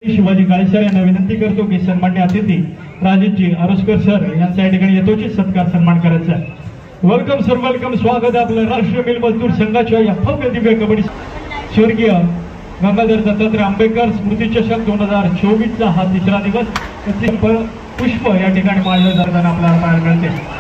शिवाजी काळेसर यांना विनंती करतो की सन्मान्य अतिथी राजेशजी आरोस्कर सर यांचा या ठिकाणी यथोचित सत्कार सन्मान करायचा आहे। वेलकम सर, वेलकम, स्वागत आहे आपलं राष्ट्रीय मिल मजदूर संघाच्या या भव्य दिव्य कबड्डी स्वर्गीय गंगाधर दत्तात्रय आंबेडकर स्मृती चषक 2024चा हा तिसरा दिवस पुष्प या ठिकाणी माळलं जाताना आपल्याला पाहायला मिळते।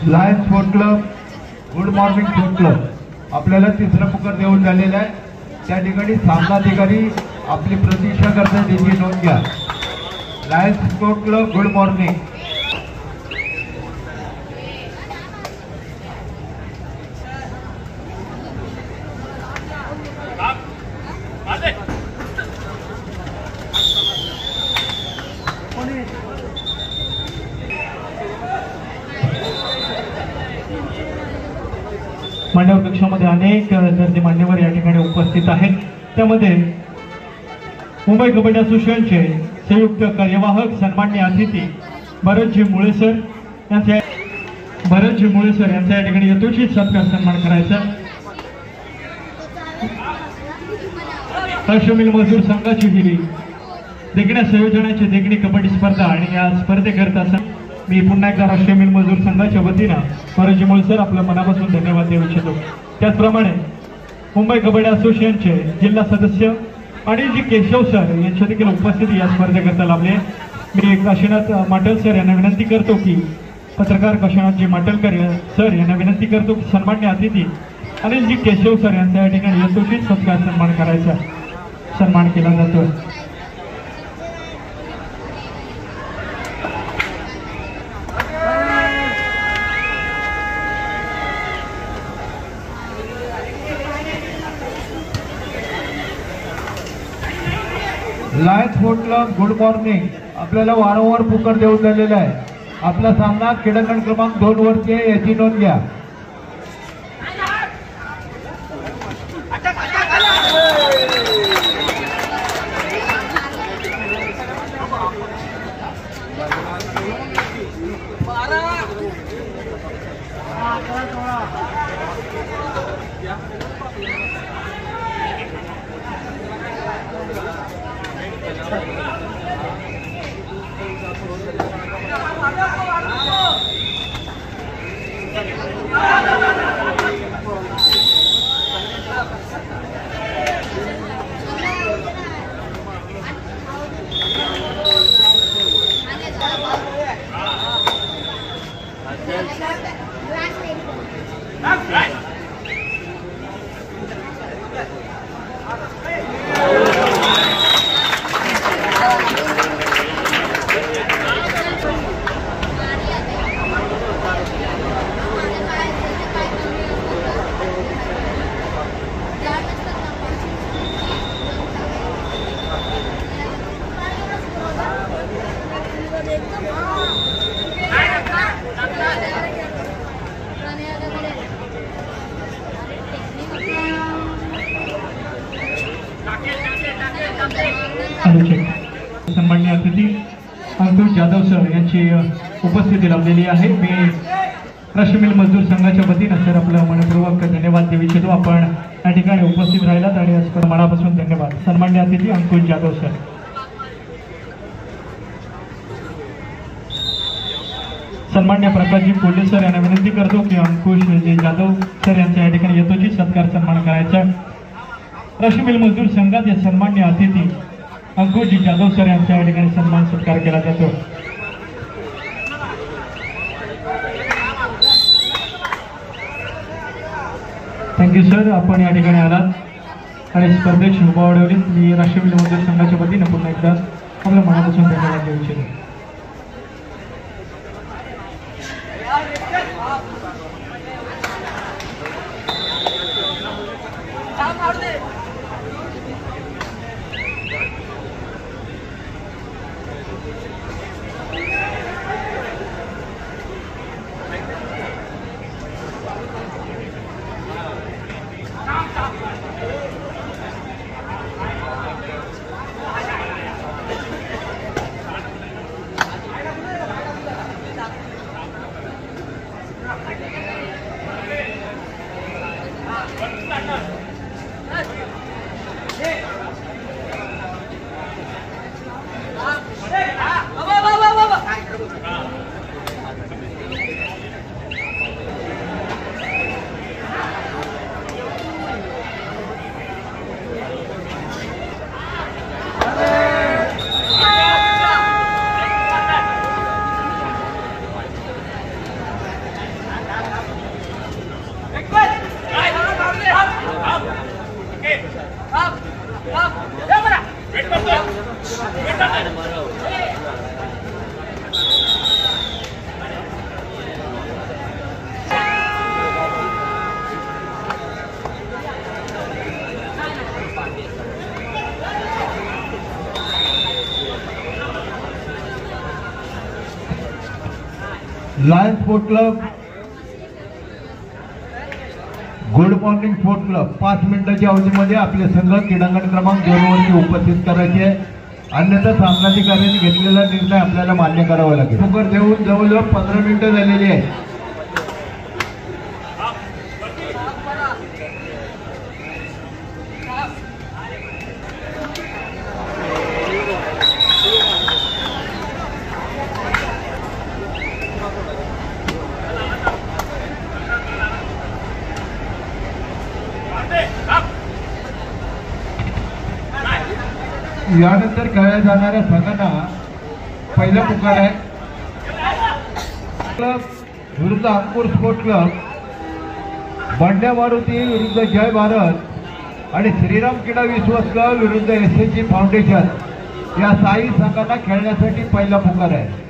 Lions sport club, good morning sport club आपल्याला तिसरा पुकार देऊन झालेला आहे। त्या ठिकाणी सामनाधिकारी आपली प्रतीक्षा करतात, त्याची नोंद घ्या। Lions sport club, good morning. मान्यवर कक्षामध्ये अनेक दर्जे मान्यवर या ठिकाणी उपस्थित आहेत। त्यामध्ये मुंबई कबड्डी असोसिएशनचे संयुक्त कार्यवाहक सन्माननीय अतिथी भरतजी मुळे सर यांचा या ठिकाणी यथोचित सत्कार सन्मान करायचा। राष्ट्रीय मिल मजदूर संघाची ही देखण्या संयोजनाची देखणी कबड्डी स्पर्धा आणि या स्पर्धेकरता मी पुन्हा एकदा राष्ट्रीय मिल मजदूर संघाच्या वतीनं भरतजी मुळे सर आपल्या मनापासून धन्यवाद देऊ इच्छितो। त्याचप्रमाणे मुंबई कबड्डी असोसिएशनचे जिल्हा सदस्य अनिलजी केशव सर यांच्या देखील उपस्थिती या स्पर्धेकरता लाभले। मी काशीनाथ माटल सर यांना विनंती करतो की पत्रकार काशीनाथजी माटलकर सर यांना विनंती करतो की सन्मान्य अतिथी अनिलजी केशव सर यांचा या ठिकाणी यथोचित सत्कार सन्मान करायचा सन्मान केला जातो। Lions sport club, good morning आपल्याला वारंवार पुकार देऊन झालेला आहे। आपला सामना क्रीडांगण क्रमांक 2 वरती आहे, याची नोंद घ्या। सन्माननीय अतिथी अंकुश जाधव सर यांची उपस्थिती लाभलेली आहे। मी राष्ट्रीय मिल मजदूर संघाच्या वतीनं सर आपलं मनपूर्वक धन्यवाद देऊ इच्छितो। आपण या ठिकाणी उपस्थित राहिलात आणि मनापासून धन्यवाद। सन्माननीय अतिथी अंकुश जाधव सर। सन्माननीय प्रकाशजी कोल्हे सर यांना विनंती करतो की अंकुश जाधव सर यांचा या ठिकाणी यथोचित सत्कार सन्मान करायचा। राष्ट्रीय मिल मजदूर संघाचे सन्माननीय अतिथी अंकुश जाधव सर यांच्या या ठिकाणी सन्मान सत्कार केला जातो। थँक्यू सर, आपण या ठिकाणी आलात आणि स्पर्धेत शोभा वाढवली। मी राष्ट्रीय मिल मजदूर संघाच्या वतीनं पुन्हा एकदा आपल्या मनापासून धन्यवाद देऊ इच्छितो। Lions sport club, good morning sport club 5 मिनिटाच्या अवधीमध्ये आपले संघ क्रीडांगण क्रमांक 2 वरती उपस्थित करायचे आहे. अन्यथा सामनाधिकाऱ्यांनी घेतलेला निर्णय आपल्याला मान्य करावा लागेल. पुकार देऊन जवळजवळ 15 मिनिटं झालेली आहेत. यानंतर खेळल्या जाणाऱ्या संघांना पहिला पुकार आहे. क्लब विरुद्ध अंकुर स्पोर्ट क्लब, बंड्या मारुती विरुद्ध जय भारत आणि श्रीराम क्रीडा विश्वास क्लब विरुद्ध SSG फाउंडेशन या 6 संघांना खेळण्यासाठी पहिला पुकार आहे.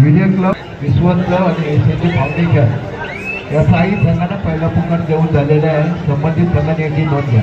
विजय क्लब, विश्वास क्लब आणि SSG फाउंडेशन या 6 संघांना पहिला पुकार देऊन झालेला आहे. संबंधित संघाने याची नोंद घ्या.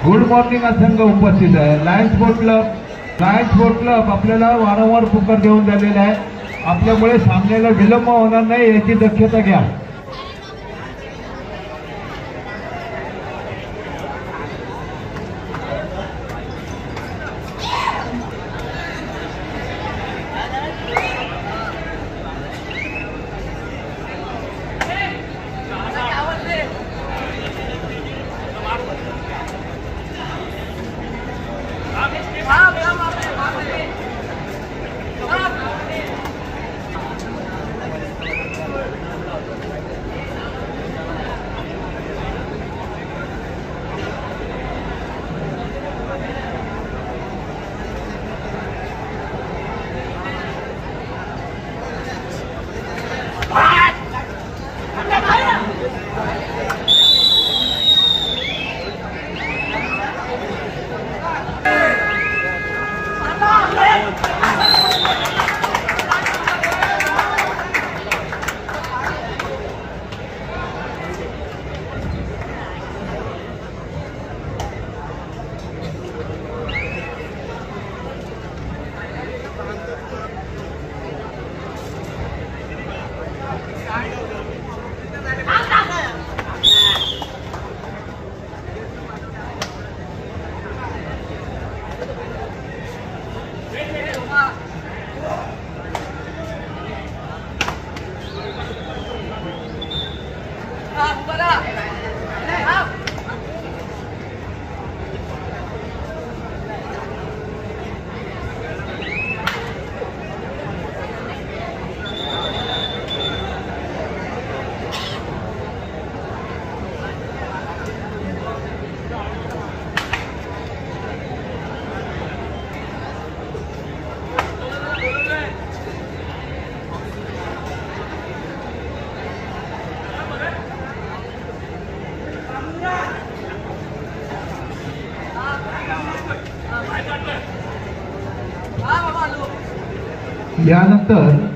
गुड मॉर्निंग हा संघ उपस्थित आहे. लायन्स स्पोर्ट क्लब आपल्याला वारंवार पुकार देऊन झालेला आहे. आपल्यामुळे सामन्याला विलंब होणार नाही याची दक्षता घ्या. यानंतर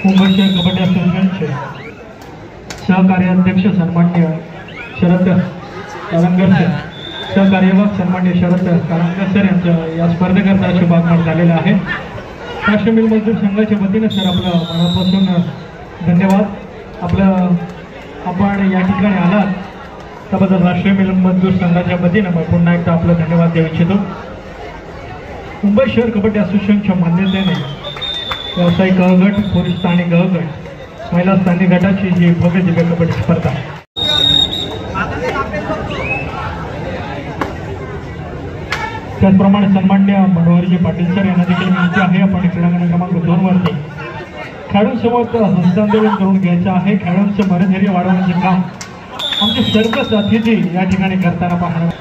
मुंबई शहर कबड्डी असोसिएशनचे सहकार्याध्यक्ष सन्माननीय शरद कारंगर सर, सहकार्यवाह सन्माननीय शरद कारंगर सर यांच्या या स्पर्धेकरता शुभागमन झालेलं आहे. राष्ट्रीय मिल मजदूर संघाच्या वतीनं सर आपलं मनापासून धन्यवाद. आपण या ठिकाणी आलात त्याबद्दल राष्ट्रीय मिल मजदूर संघाच्या वतीनं मी पुन्हा एकदा आपलं धन्यवाद देऊ इच्छितो. मुंबई शहर कबड्डी असोसिएशनच्या मान्यतेने व्यावसायिक अ गट, पुरुष स्थानिक अ गट, महिला स्थानिक गटाची जी भव्य दिव्य कबड्डी स्पर्धा त्याचप्रमाणे सन्माननीय मनोहरजी पाटील सर यांना देखील विनंती आहे आपण क्रीडांगण क्रमांक 2 वरती खेळाडूंसोबत हस्तांदोलन करून घ्यायचं आहे. खेळाडूंचं मनधैर्य वाढवण्याचे काम आमचे सर्व साथीची या ठिकाणी करताना पाहणार.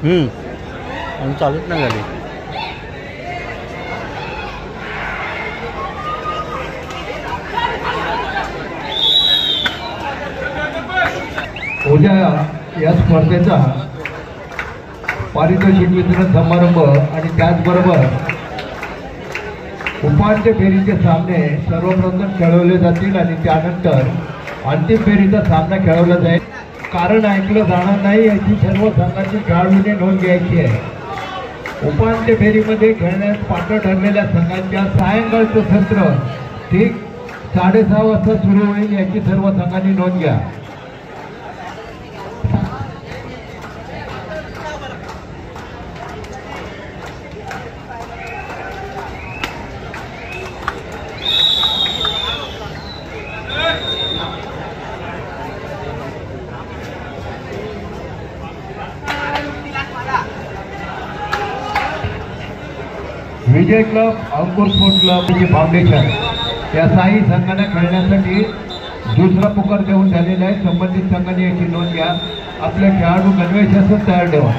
आणि चालूच नाही झाली. उद्या या स्पर्धेचा पारितोषिक वितरण समारंभ आणि त्याचबरोबर उपांत्य फेरीचे सामने सर्वप्रथम खेळवले जातील आणि त्यानंतर अंतिम फेरीचा सामना खेळवला जाईल. कारण ऐकलं जाणार नाही याची सर्व संघाची खेळाडूंनी नोंद घ्यायची आहे. उपांत्य फेरीमध्ये खेळण्यास पात्र ठरलेल्या संघांच्या सायंकाळचं सत्र ठीक 6:30 वाजता सुरू होईल याची सर्व संघांनी नोंद घ्या. विजय क्लब, अंकुर स्पोर्ट्स क्लब फाउंडेशन या साई संघांना खेळण्यासाठी दुसरा पुकार देऊन झालेला आहे. संबंधित संघाने याची नोंद घ्या. आपल्या खेळाडू गणवेशासह तयार ठेवा.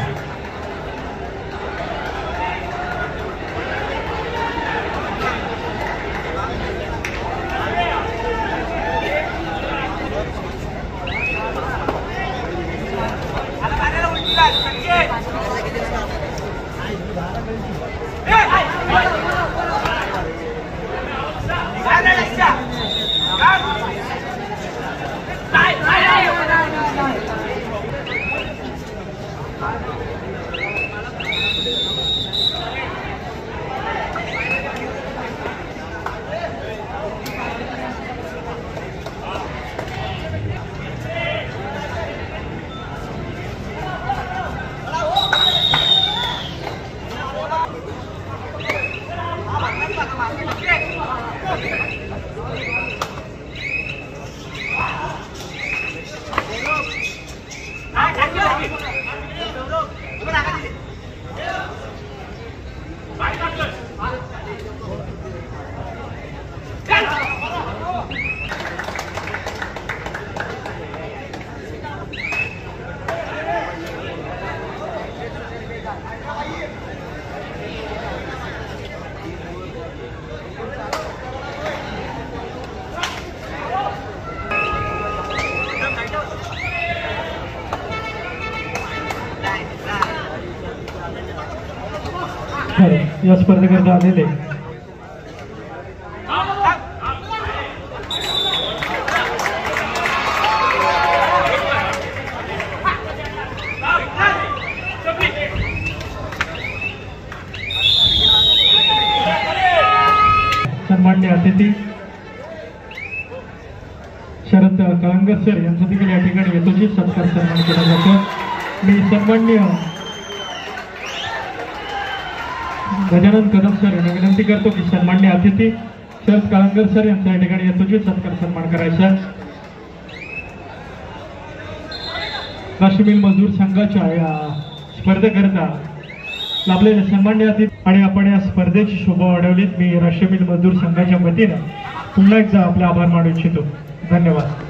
या स्पर्धेकरता आलेले सन्माननीय अतिथी शरद कळंगर सर यांचा देखील या ठिकाणी यथोचित सत्कार सन्मान केला जातो। मी सन्माननीय गजानन कदम सर यांना विनंती करतो की सन्माननीय अतिथी शरद कळंगर सर यांचा या ठिकाणी यथोचित सत्कार सन्मान करायचा। राष्ट्रीय मजदूर संघाच्या या स्पर्धेकरता लाभलेले सन्माननीय अतिथी आणि आपण या स्पर्धेची शोभा वाढवलीत। मी राष्ट्रीय मजदूर संघाच्या वतीने पुन्हा एकदा आपले आभार मानू इच्छितो। धन्यवाद।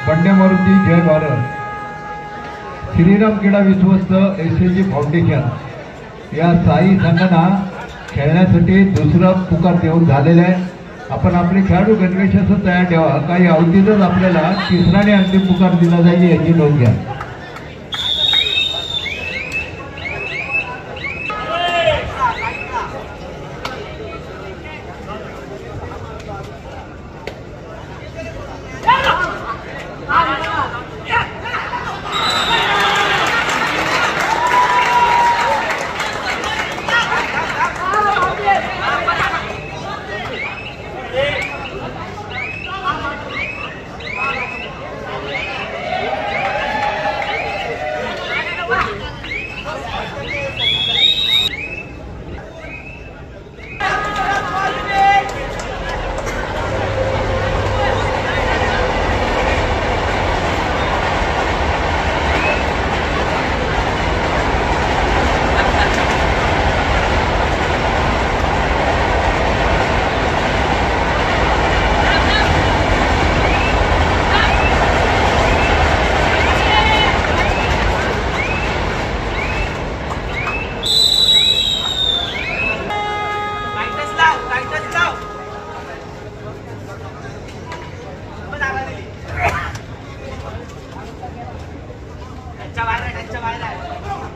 वंदे मारुती जय भारत। श्रीराम क्रीडा विश्वस्त एसएजी फाउंडेशन या साई संघांना खेळण्यासाठी दुसरा पुकार देऊन झालेला आहे। आपण आपले खेळाडू गणवेशासह तयार ठेवा, काही अवधीतच आपल्याला तिसरा आणि अंतिम पुकार दिला जाईल याची नोंद घ्या। टचच्या बाहेर आहे.